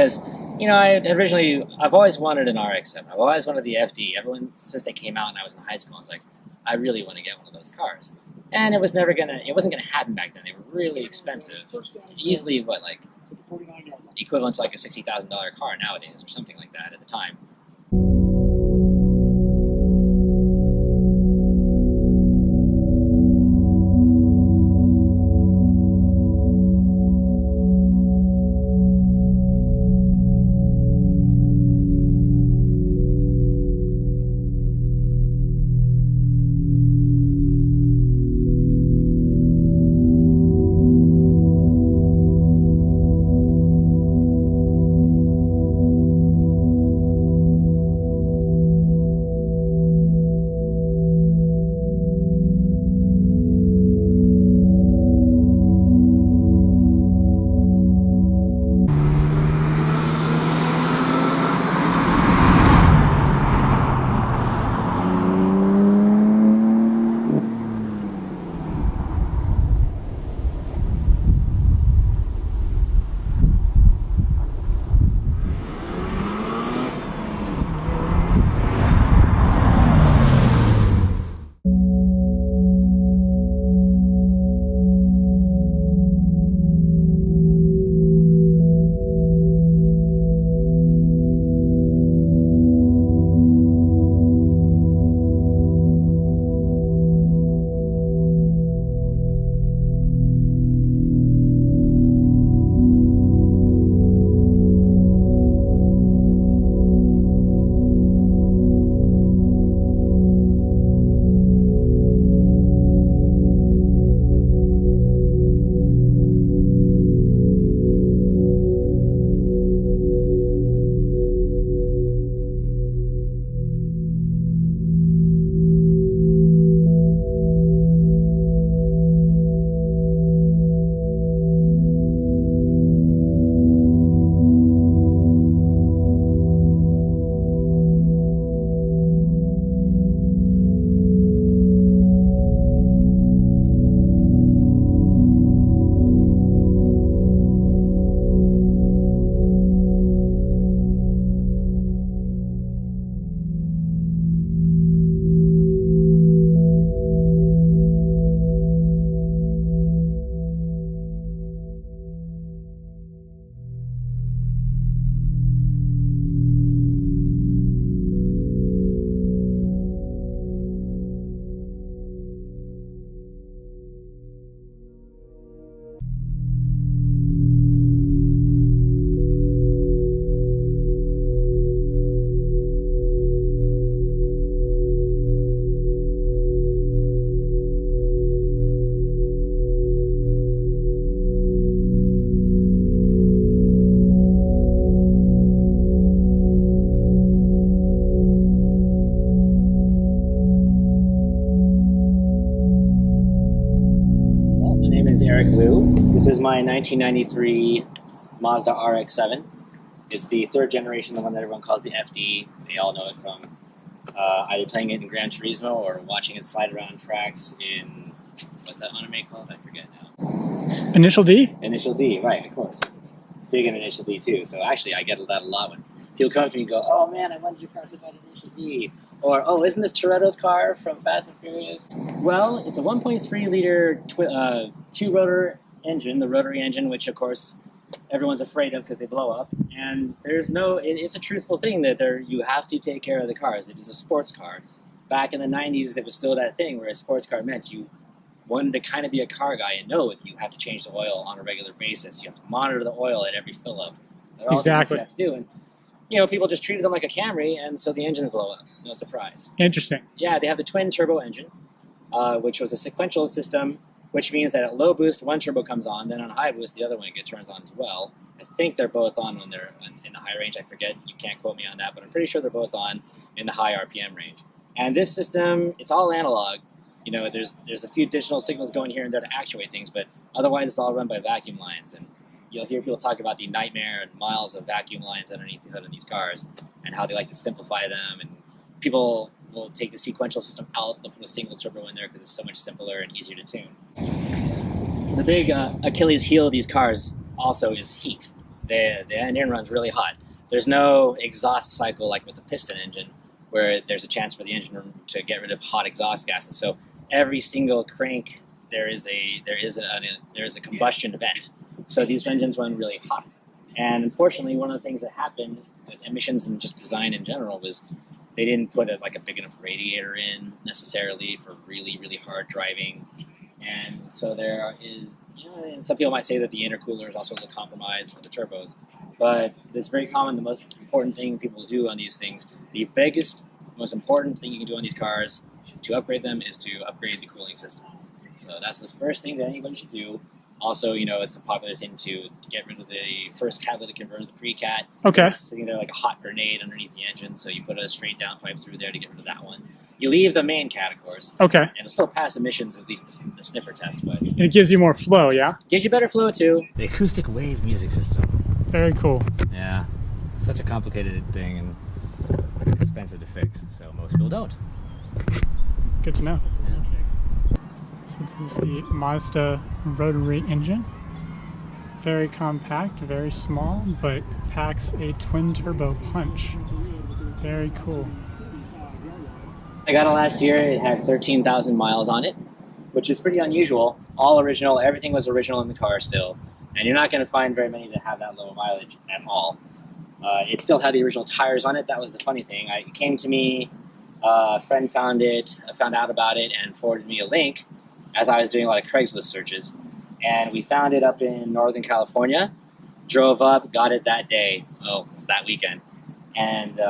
because, you know, I've always wanted an RX-7. I've always wanted the FD. Everyone, since they came out and I was in high school, I was like, I really want to get one of those cars. And it wasn't gonna happen back then. They were really expensive. Easily, like, equivalent to like a $60,000 car nowadays or something like that at the time. This is my 1993 Mazda RX-7. It's the third generation, the one that everyone calls the FD. They all know it from either playing it in Gran Turismo or watching it slide around tracks in, what's that anime called? I forget now. Initial D? Initial D, right, of course. It's big in Initial D too. So actually I get that a lot when people come up to me and go, oh man, I wanted your car so bad, Initial D. Or, oh, isn't this Toretto's car from Fast and Furious? Well, it's a 1.3 liter two-rotor engine, the Rotary engine, which of course everyone's afraid of because they blow up. And it's a truthful thing that you have to take care of the cars. It is a sports car. Back in the 90s, there was still that thing where a sports car meant you wanted to kind of be a car guy and know that you have to change the oil on a regular basis. You have to monitor the oil at every fill-up. Exactly. You have to do. And, you know, people just treated them like a Camry, and so the engines blow up. No surprise. Interesting. Yeah, they have the twin turbo engine, which was a sequential system, which means that at low boost, one turbo comes on, then on high boost, the other one turns on as well. I think they're both on when they're in the high range. I forget. You can't quote me on that, but I'm pretty sure they're both on in the high RPM range. And this system, it's all analog. You know, there's a few digital signals going here and there to actuate things, but otherwise it's all run by vacuum lines. And you'll hear people talk about the nightmare and miles of vacuum lines underneath the hood of these cars and how they like to simplify them. And people will take the sequential system out, they'll put a single turbo in there because it's so much simpler and easier to tune. The big Achilles heel of these cars also is heat. the engine runs really hot. There's no exhaust cycle like with the piston engine, where there's a chance for the engine to get rid of hot exhaust gases. So every single crank, there is a combustion event. So these engines run really hot. And unfortunately, one of the things that happened with emissions and just design in general was they didn't put a big enough radiator in necessarily for really, really hard driving. And so there is, and some people might say that the intercooler is also a little compromised for the turbos. But it's very common. The most important thing people do on these things, the biggest, most important thing you can do on these cars to upgrade them is to upgrade the cooling system. So that's the first thing that anybody should do. Also, it's a popular thing to get rid of the first catalytic converter, the pre-cat. Okay. It's sitting there like a hot grenade underneath the engine, so you put a straight down pipe through there to get rid of that one. You leave the main cat, of course. Okay. And it'll still pass emissions, at least the sniffer test, but And it gives you more flow, yeah? gives you better flow too. The acoustic wave music system. Very cool. Yeah. Such a complicated thing and expensive to fix, so most people don't. Good to know. Yeah. So this is the Mazda Rotary engine. Very compact, very small, but packs a twin turbo punch. Very cool. I got it last year. It had 13,000 miles on it, which is pretty unusual. All original. Everything was original in the car still. And you're not going to find very many that have that low mileage at all. It still had the original tires on it. That was the funny thing. It came to me, a friend found out about it, and forwarded me a link as I was doing a lot of Craigslist searches. And we found it up in Northern California, drove up, got it that day, that weekend. And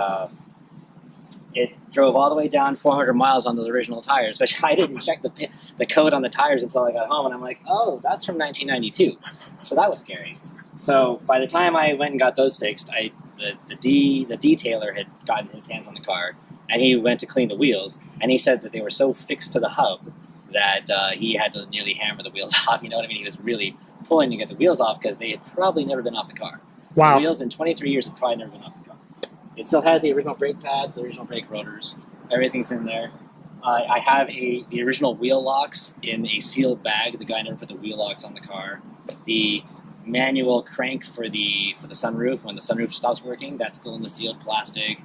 it drove all the way down 400 miles on those original tires, which I didn't check the code on the tires until I got home, and I'm like, oh, that's from 1992. So that was scary. So by the time I went and got those fixed, the detailer had gotten his hands on the car, and he went to clean the wheels, and he said that they were so fixed to the hub that he had to nearly hammer the wheels off. You know what I mean? He was really pulling to get the wheels off because they had probably never been off the car. Wow. The wheels in 23 years had probably never been off the car. It still has the original brake pads, the original brake rotors. Everything's in there. I have the original wheel locks in a sealed bag. The guy never put the wheel locks on the car. The manual crank for the sunroof, when the sunroof stops working, that's still in the sealed plastic.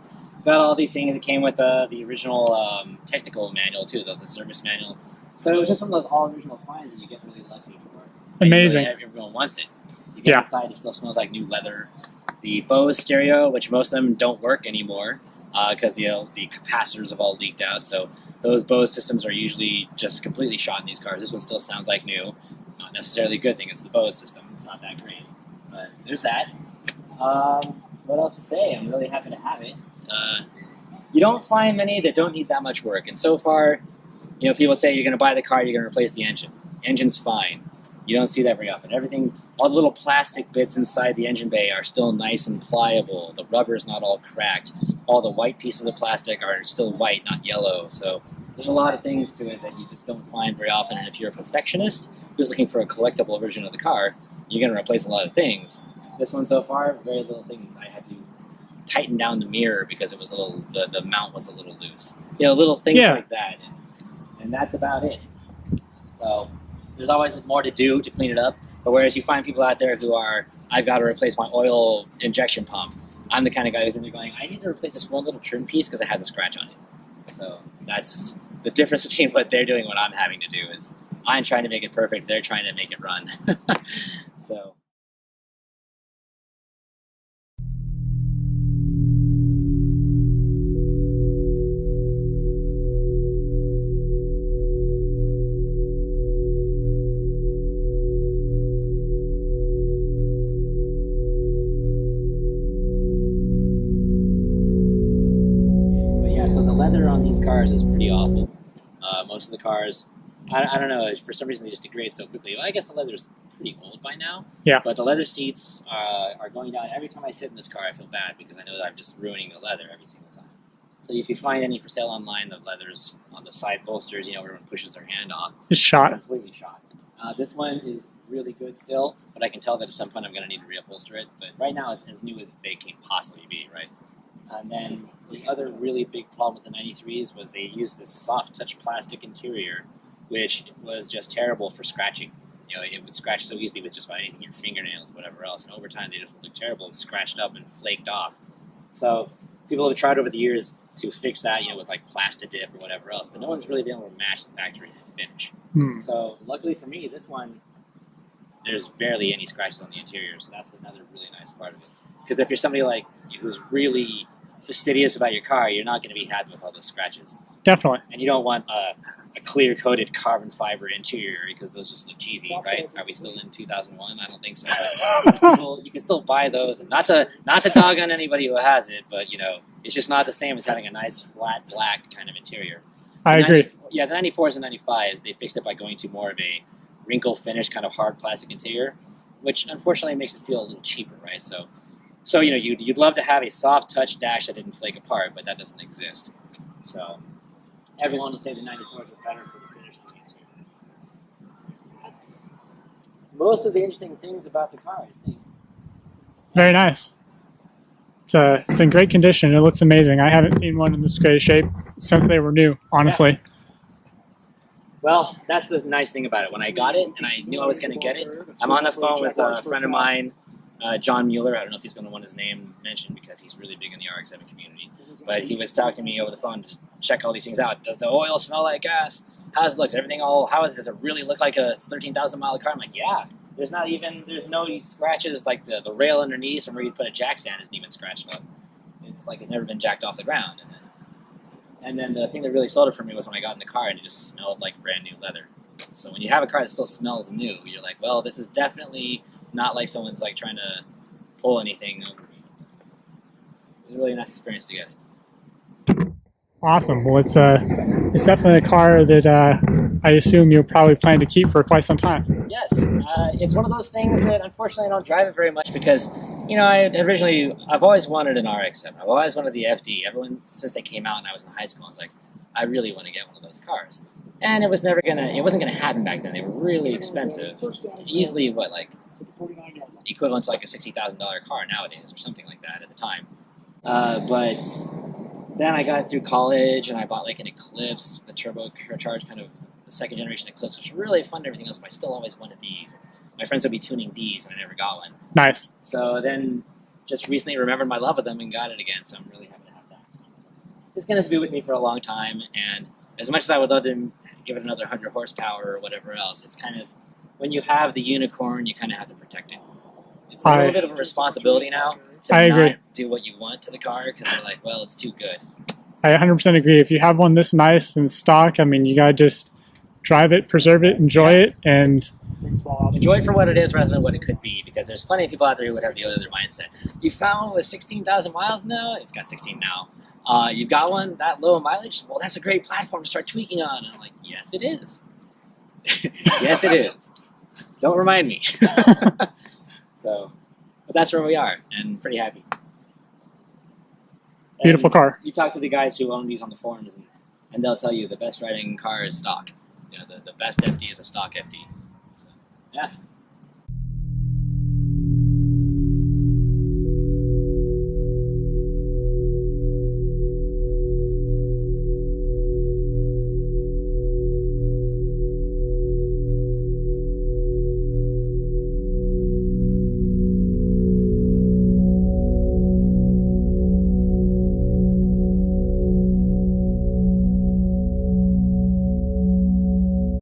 Got all these things. It came with the original technical manual too, the service manual. So it was just one of those all original finds that you get really lucky for. Amazing. Everyone wants it. You get inside, it still smells like new leather. The Bose stereo, which most of them don't work anymore because the capacitors have all leaked out. So those Bose systems are usually just completely shot in these cars. This one still sounds like new. Not necessarily a good thing. It's the Bose system. It's not that great. But there's that. What else to say? I'm really happy to have it. You don't find many that don't need that much work. And so far, people say you're going to buy the car, you're going to replace the engine. Engine's fine. You don't see that very often. Everything, all the little plastic bits inside the engine bay are still nice and pliable. The rubber's not all cracked. All the white pieces of plastic are still white, not yellow. So there's a lot of things to it that you just don't find very often. And if you're a perfectionist who's looking for a collectible version of the car, you're going to replace a lot of things. This one so far, very little things. I had to tighten down the mirror because it was a little, the mount was a little loose. Little things like that. And that's about it. So there's always more to do to clean it up. But whereas you find people out there who are, I've got to replace my oil injection pump, I'm the kind of guy who's in there going, I need to replace this one little trim piece because it has a scratch on it. So that's the difference between what they're doing and what I'm having to do is I'm trying to make it perfect, they're trying to make it run. So. Leather on these cars is pretty awful. Most of the cars, I don't know, for some reason they just degrade so quickly. Well, I guess the leather's pretty old by now. Yeah. But the leather seats are going down. Every time I sit in this car, I feel bad because I know that I'm just ruining the leather every single time. So if you find any for sale online, the leather's on the side bolsters, where everyone pushes their hand off. It's shot. Completely shot. This one is really good still, but I can tell that at some point I'm going to need to reupholster it. But right now it's as new as they can possibly be, right? And then the other really big problem with the 93s was they used this soft touch plastic interior, which was just terrible for scratching. You know, it would scratch so easily with just about anything, your fingernails, whatever else. And over time, they just would look terrible and scratched up and flaked off. So people have tried over the years to fix that, you know, with like Plastidip or whatever else, but no one's really been able to match the factory finish. So luckily for me, this one, there's barely any scratches on the interior, so that's another really nice part of it. Because if you're somebody like you who's really fastidious about your car, you're not going to be happy with all those scratches. Definitely. And you don't want a clear-coated carbon fiber interior because those just look cheesy, right? Are we still in 2001? I don't think so. But you can still buy those, and not to dog on anybody who has it, but you know, it's just not the same as having a nice flat black kind of interior. I agree. Yeah, the 94s and 95s, they fixed it by going to more of a wrinkle finish, kind of hard plastic interior, which unfortunately makes it feel a little cheaper, right? So you know, you'd love to have a soft touch dash that didn't flake apart, but that doesn't exist. So everyone will say the 94s are better for the finish on the interior. That's most of the interesting things about the car, I think. Very nice. It's in great condition. It looks amazing. I haven't seen one in this great shape since they were new, honestly. Yeah. Well, that's the nice thing about it. When I got it, and I knew I was going to get it, I'm on the phone with a friend of mine, John Mueller. I don't know if he's going to want his name mentioned because he's really big in the RX-7 community. But he was talking to me over the phone to check all these things out. Does the oil smell like gas? How does it look? Is everything all, does it really look like a 13,000 mile car? I'm like, yeah. There's no scratches, like the rail underneath from where you put a jack stand isn't even scratched up. It's like it's never been jacked off the ground. And then the thing that really sold it for me was when I got in the car and it just smelled like brand new leather. So when you have a car that still smells new, you're like, well, this is definitely not like someone's like trying to pull anything over me. It was a really nice experience to get it. Awesome. Well, it's definitely a car that I assume you'll probably plan to keep for quite some time. Yes, it's one of those things that unfortunately I don't drive it very much because, you know, I've always wanted an RX-7. I've always wanted the FD. Everyone, since they came out and I was in high school, I was like, I really want to get one of those cars. And it wasn't gonna happen back then. They were really expensive. Easily, equivalent to like a $60,000 car nowadays or something like that at the time. But then I got through college and I bought like an Eclipse, the turbocharged kind of the second generation Eclipse, which was really fun and everything else, but I still always wanted these. My friends would be tuning these and I never got one. Nice. So then just recently remembered my love of them and got it again, so I'm really happy to have that. It's going to be with me for a long time, and as much as I would love to give it another 100 horsepower or whatever else, it's kind of, when you have the unicorn, you kind of have to protect it. It's a little bit of a responsibility now to not do what you want to the car because you're like, well, it's too good. I 100% agree. If you have one this nice and stock, I mean, you got to just drive it, preserve it, enjoy it, and enjoy it for what it is rather than what it could be, because there's plenty of people out there who would have the other mindset. You found one with 16,000 miles now? It's got 16 now. You've got one that low mileage? Well, that's a great platform to start tweaking on. And I'm like, yes, it is. Yes, it is. Don't remind me. So, but that's where we are, and pretty happy. Beautiful car. You talk to the guys who own these on the forums, and they'll tell you the best riding car is stock. You know, the best FD is a stock FD. So, yeah.